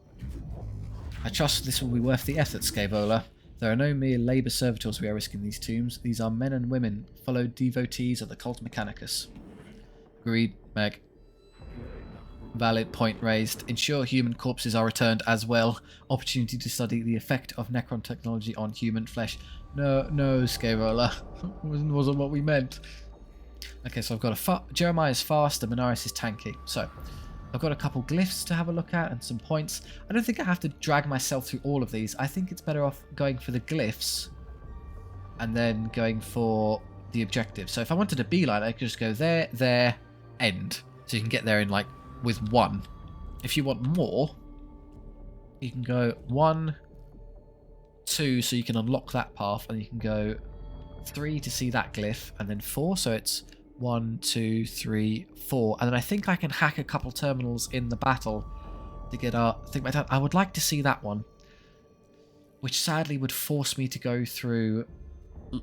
I trust this will be worth the effort, Scaevola. There are no mere labour servitors we are risking these tombs. These are men and women, followed devotees of the cult Mechanicus. Agreed, Meg. Valid point raised. Ensure human corpses are returned as well. Opportunity to study the effect of Necron technology on human flesh. No, Scaevola. Wasn't what we meant. Okay, so I've got Jeremiah's fast and Minaris is tanky. So, I've got a couple glyphs to have a look at and some points. I don't think I have to drag myself through all of these. I think it's better off going for the glyphs and then going for the objective. So if I wanted a beeline, I could just go there, end. So you can get there in like with 1. If you want more, you can go 1, 2, so you can unlock that path, and you can go 3 to see that glyph, and then 4, so it's 1, 2, 3, 4, and then I think I can hack a couple terminals in the battle to get our thing back down. I would like to see that one, which sadly would force me to go through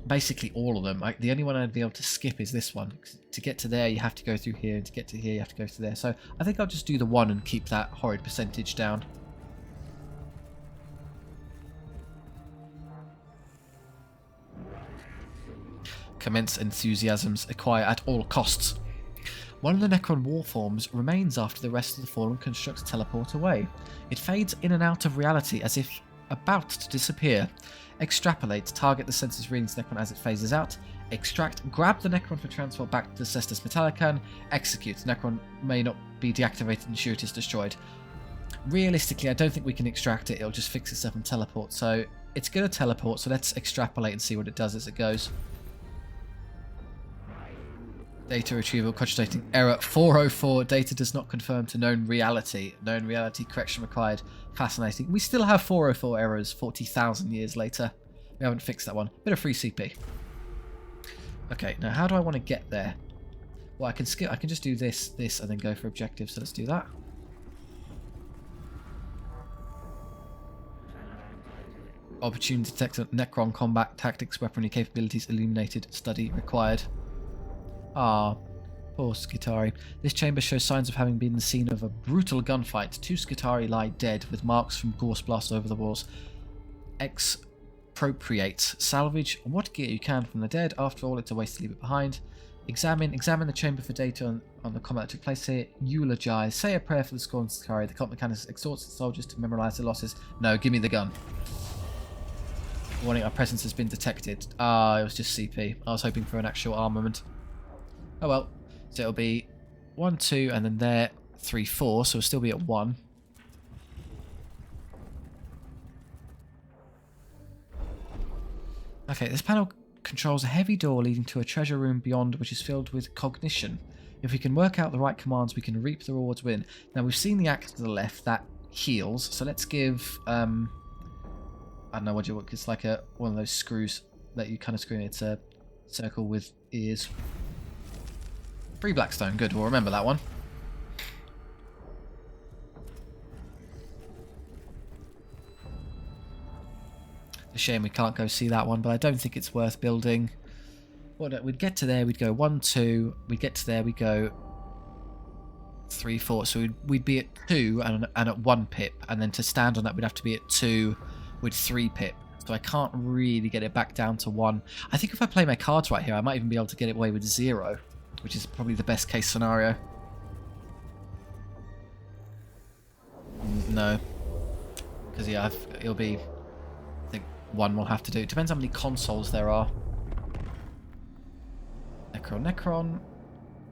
basically all of them. The only one I'd be able to skip is this one. To get to there, you have to go through here, and to get to here, you have to go through there. So I think I'll just do the 1 and keep that horrid percentage down. Commence enthusiasms, acquire at all costs. One of the Necron warforms remains after the rest of the Fallen constructs teleport away. It fades in and out of reality as if about to disappear. Extrapolate, target the sensor's readings Necron as it phases out. Extract, grab the Necron for transport back to the Caestus Metalican. Execute, Necron may not be deactivated and sure it is destroyed. Realistically, I don't think we can extract it, it'll just fix itself and teleport. So it's going to teleport, so let's extrapolate and see what it does as it goes. Data retrieval, cogitating error 404. Data does not confirm to known reality. Known reality correction required. Fascinating. We still have 404 errors 40,000 years later. We haven't fixed that one. Bit of free CP. Okay, now how do I want to get there? Well, I can skip. I can just do this, and then go for objectives. So let's do that. Opportunity to detect Necron combat tactics, weaponry capabilities illuminated. Study required. Ah, poor Skitari. This chamber shows signs of having been the scene of a brutal gunfight. 2 Skitari lie dead, with marks from gorse blasts over the walls. Expropriate. Salvage what gear you can from the dead. After all, it's a waste to leave it behind. Examine the chamber for data on the combat that took place here. Eulogize. Say a prayer for the scorned Skitari. The cult Mechanicus exhorts the soldiers to memorialize their losses. No, give me the gun. Warning, our presence has been detected. Ah, it was just CP. I was hoping for an actual armament. Oh well, so it'll be 1, 2, and then there 3, 4, so we'll still be at 1. Okay, this panel controls a heavy door leading to a treasure room beyond, which is filled with cognition. If we can work out the right commands, we can reap the rewards within. Now we've seen the axe to the left that heals, so let's give I don't know what you want. It's like one of those screws that you kind of screw in. It's a circle with ears. 3 Blackstone, good, we'll remember that one. It's a shame we can't go see that one, but I don't think it's worth building. We'd get to there, we'd go 1, 2, we'd get to there, we'd go 3, 4, so we'd be at 2 and at 1 pip, and then to stand on that we'd have to be at 2 with 3 pip. So I can't really get it back down to 1. I think if I play my cards right here, I might even be able to get it away with 0, which is probably the best case scenario. No. Because, yeah, it'll be... I think 1 will have to do. It depends how many consoles there are. Necron.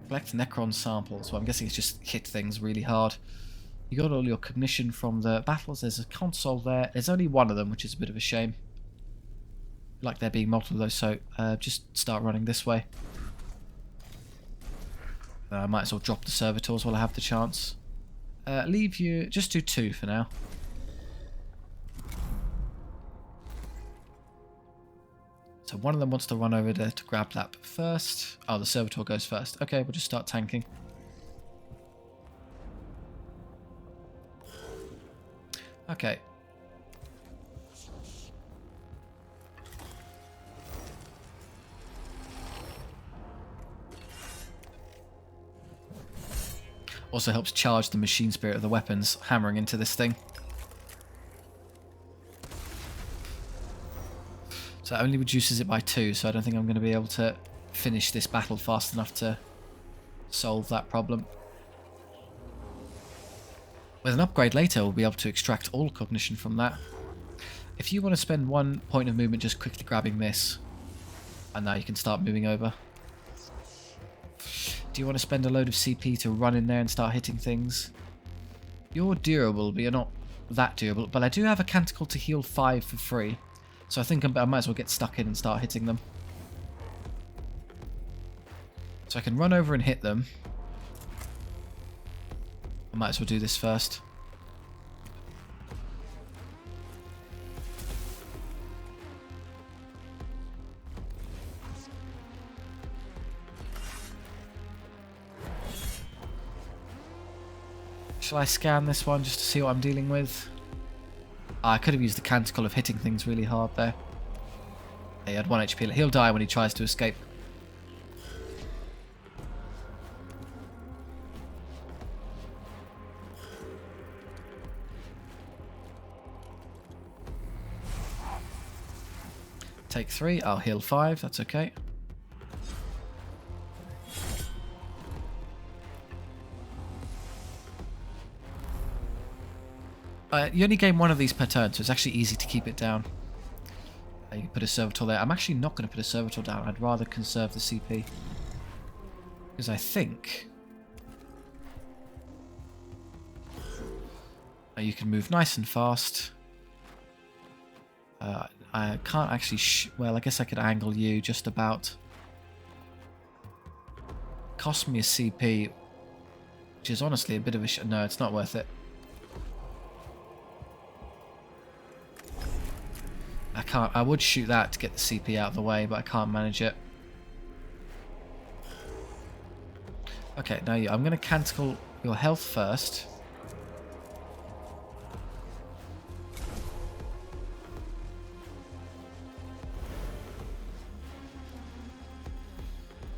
Collect Necron samples. Well, I'm guessing it's just hit things really hard. You got all your cognition from the battles. There's a console there. There's only 1 of them, which is a bit of a shame. Like there being multiple of those, so just start running this way. I might as well drop the servitors while I have the chance. Leave you... Just do 2 for now. So one of them wants to run over there to grab that first. Oh, the servitor goes first. Okay, we'll just start tanking. Okay. Also helps charge the machine spirit of the weapons, hammering into this thing. So that only reduces it by 2, so I don't think I'm going to be able to finish this battle fast enough to solve that problem. With an upgrade later, we'll be able to extract all cognition from that. If you want to spend 1 point of movement just quickly grabbing this, and now you can start moving over. Do you want to spend a load of CP to run in there and start hitting things? You're durable, but you're not that durable. But I do have a canticle to heal 5 for free. So I think I might as well get stuck in and start hitting them. So I can run over and hit them. I might as well do this first. Shall I scan this one just to see what I'm dealing with? I could have used the canticle of hitting things really hard there. He had 1 HP. He'll die when he tries to escape. Take 3. I'll heal 5. That's okay. You only gain 1 of these per turn, so it's actually easy to keep it down. You can put a servitor there. I'm actually not going to put a servitor down. I'd rather conserve the CP. Because I think... you can move nice and fast. I can't actually... well, I guess I could angle you just about. Cost me a CP, which is honestly a bit of a... no, it's not worth it. I can't. I would shoot that to get the CP out of the way, but I can't manage it. Okay, now I'm going to canticle your health first.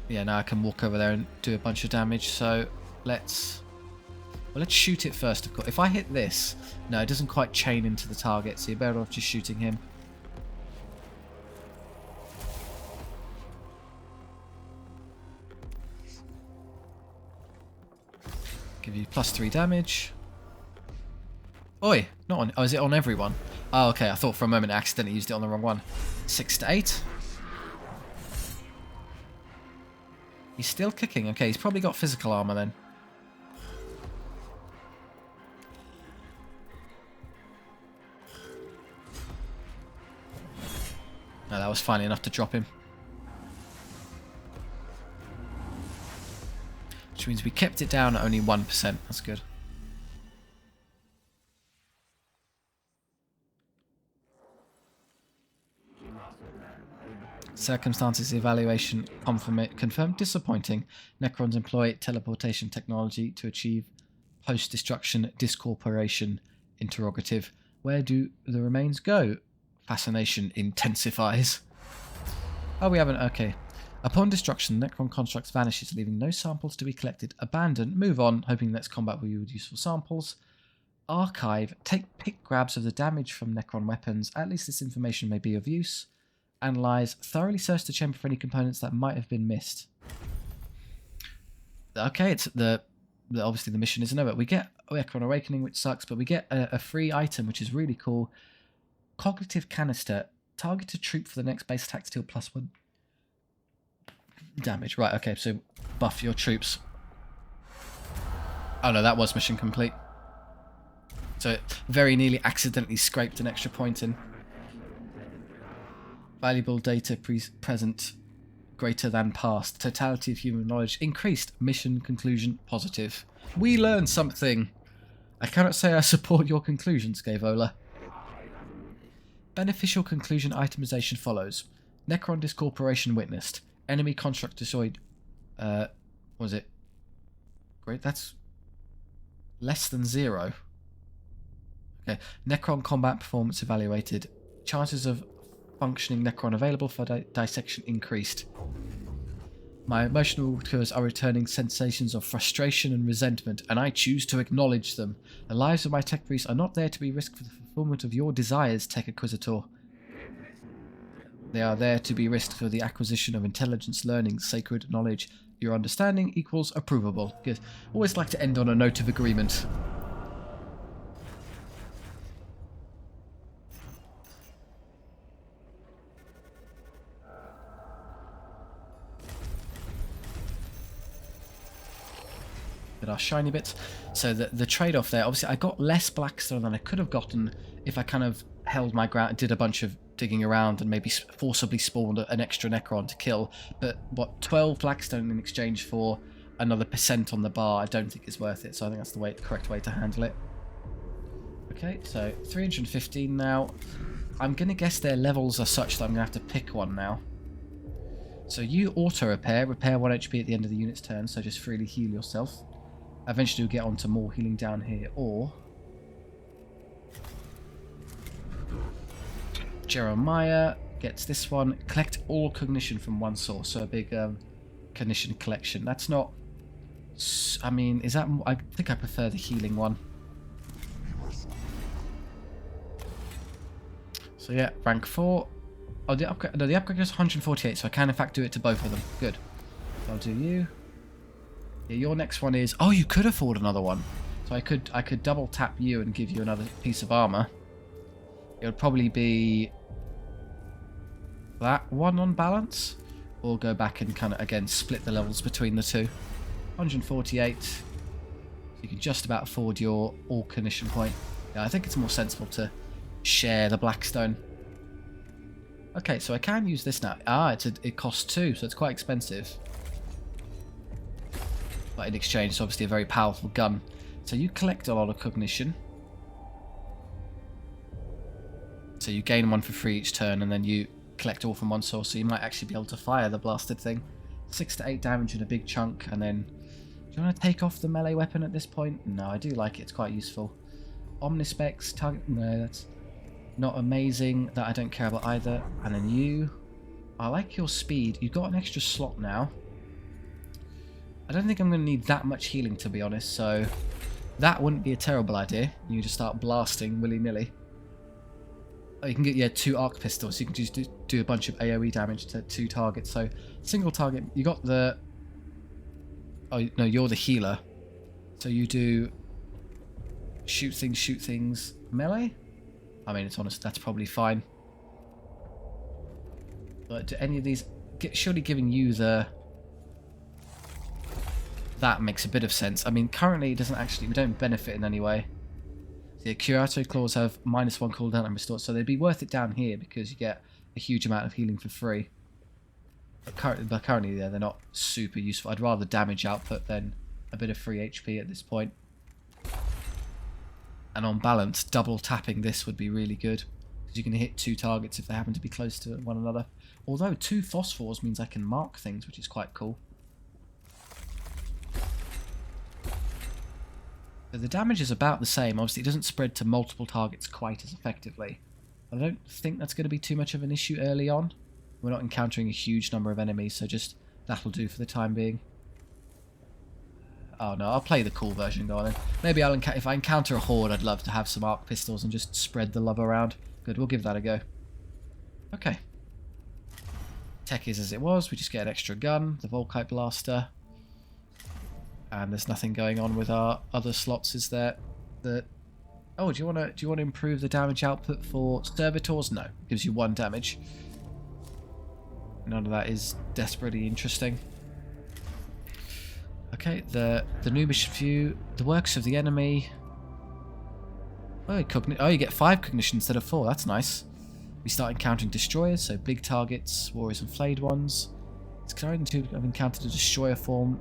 Yeah, now I can walk over there and do a bunch of damage. So let's shoot it first. Of course, if I hit this, no, it doesn't quite chain into the target, so you're better off just shooting him. Give you +3 damage. Oi! Not on... oh, is it on everyone? Oh, okay. I thought for a moment I accidentally used it on the wrong one. 6 to 8. He's still kicking. Okay, he's probably got physical armor then. No, that was finally enough to drop him. Which means we kept it down at only 1%. That's good. Circumstances evaluation confirmed disappointing. Necrons employ teleportation technology to achieve post-destruction discorporation. Interrogative. Where do the remains go? Fascination intensifies. Oh, we haven't... okay. Upon destruction, Necron constructs vanishes, leaving no samples to be collected. Abandon. Move on, hoping next combat will yield useful samples. Archive. Take pick grabs of the damage from Necron weapons. At least this information may be of use. Analyze. Thoroughly search the chamber for any components that might have been missed. Okay, it's obviously the mission isn't over. We get Necron Awakening, which sucks, but we get a free item, which is really cool. Cognitive Canister. Target a troop for the next base attack to deal +1 damage. Right, okay, so buff your troops. Oh no, that was mission complete. So it very nearly accidentally scraped an extra point in. Valuable data present greater than past. Totality of human knowledge increased. Mission conclusion positive. We learned something. I cannot say I support your conclusions, Gavola. Beneficial conclusion itemization follows. Necron discorporation witnessed. Enemy construct destroyed. What was it? Great, that's less than 0. Okay, Necron combat performance evaluated. Chances of functioning Necron available for dissection increased. My emotional cures are returning sensations of frustration and resentment, and I choose to acknowledge them. The lives of my tech priests are not there to be risked for the fulfillment of your desires, Tech Acquisitor. They are there to be risked for the acquisition of intelligence, learning, sacred knowledge. Your understanding equals approvable. Good. Always like to end on a note of agreement. At our shiny bits. So the trade-off there, obviously I got less Blackstone than I could have gotten if I kind of held my ground, did a bunch of digging around and maybe forcibly spawned an extra Necron to kill. But what, 12 Blackstone in exchange for another % on the bar, I don't think is worth it. So I think that's the correct way to handle it. Okay, so 315 now. I'm going to guess their levels are such that I'm going to have to pick one now. So you auto-repair, repair 1 HP at the end of the unit's turn, so just freely heal yourself. Eventually we'll get onto more healing down here, or Jeremiah gets this one. Collect all cognition from one source, so a big cognition collection. That's not... I mean, is that... I think I prefer the healing one. So yeah, rank 4. Oh, the upgrade... No, the upgrade is 148, so I can in fact do it to both of them. Good. So I'll do you. Yeah, your next one is... Oh, you could afford another one. So I could double tap you and give you another piece of armor. It would probably be that one on balance, or go back and kind of again split the levels between the two. 148. So you can just about afford your all cognition point. Yeah, I think it's more sensible to share the Blackstone. Okay, so I can use this now. Ah, it costs 2, so it's quite expensive. But in exchange, it's obviously a very powerful gun. So you collect a lot of cognition. So you gain one for free each turn, and then you collect all from one source, so you might actually be able to fire the blasted thing. 6 to 8 damage in a big chunk, and then... Do you want to take off the melee weapon at this point? No, I do like it. It's quite useful. Omnispecs, target... No, that's not amazing. That I don't care about either. And then you... I like your speed. You've got an extra slot now. I don't think I'm going to need that much healing, to be honest, so that wouldn't be a terrible idea. You just start blasting willy-nilly. Oh, you can get, yeah, 2 arc pistols. You can just do a bunch of AoE damage to 2 targets. So, single target. You got the... Oh, no, you're the healer. So you do shoot things, melee? I mean, it's honest, that's probably fine. But do any of these... Surely giving you the... That makes a bit of sense. I mean, currently it doesn't actually... We don't benefit in any way. The Curato Claws have -1 cooldown and restore, so they'd be worth it down here because you get a huge amount of healing for free. But currently, yeah, they're not super useful. I'd rather damage output than a bit of free HP at this point. And on balance, double tapping this would be really good because you can hit 2 targets if they happen to be close to one another. Although 2 phosphors means I can mark things, which is quite cool. So the damage is about the same. Obviously, it doesn't spread to multiple targets quite as effectively. I don't think that's going to be too much of an issue early on. We're not encountering a huge number of enemies, so just that'll do for the time being. Oh no, I'll play the cool version, go on then. Maybe I'll if I encounter a horde, I'd love to have some arc pistols and just spread the love around. Good, we'll give that a go. Okay. Tech is as it was, we just get an extra gun, the Volkite Blaster. And there's nothing going on with our other slots, is there? Oh, do you want to improve the damage output for servitors? No, it gives you 1 damage. None of that is desperately interesting. Okay, the new mission view, the works of the enemy. Oh, you get 5 cognition instead of 4. That's nice. We start encountering destroyers, so big targets, warriors and flayed ones. It's exciting to have encountered a destroyer form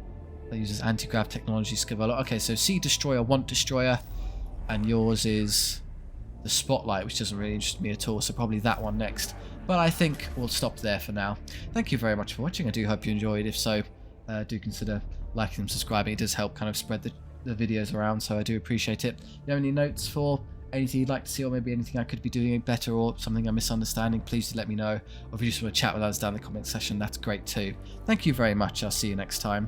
that uses anti-grav technology skill. Okay, so see destroyer, want destroyer, and yours is the spotlight, which doesn't really interest me at all, so probably that one next. But I think we'll stop there for now. Thank you very much for watching. I do hope you enjoyed. If so, do consider liking and subscribing. It does help kind of spread the videos around, so I do appreciate it. If you have any notes for anything you'd like to see, or maybe anything I could be doing better, or something I'm misunderstanding, please do let me know. Or if you just want to chat with us down in the comment section, that's great too. Thank you very much. I'll see you next time.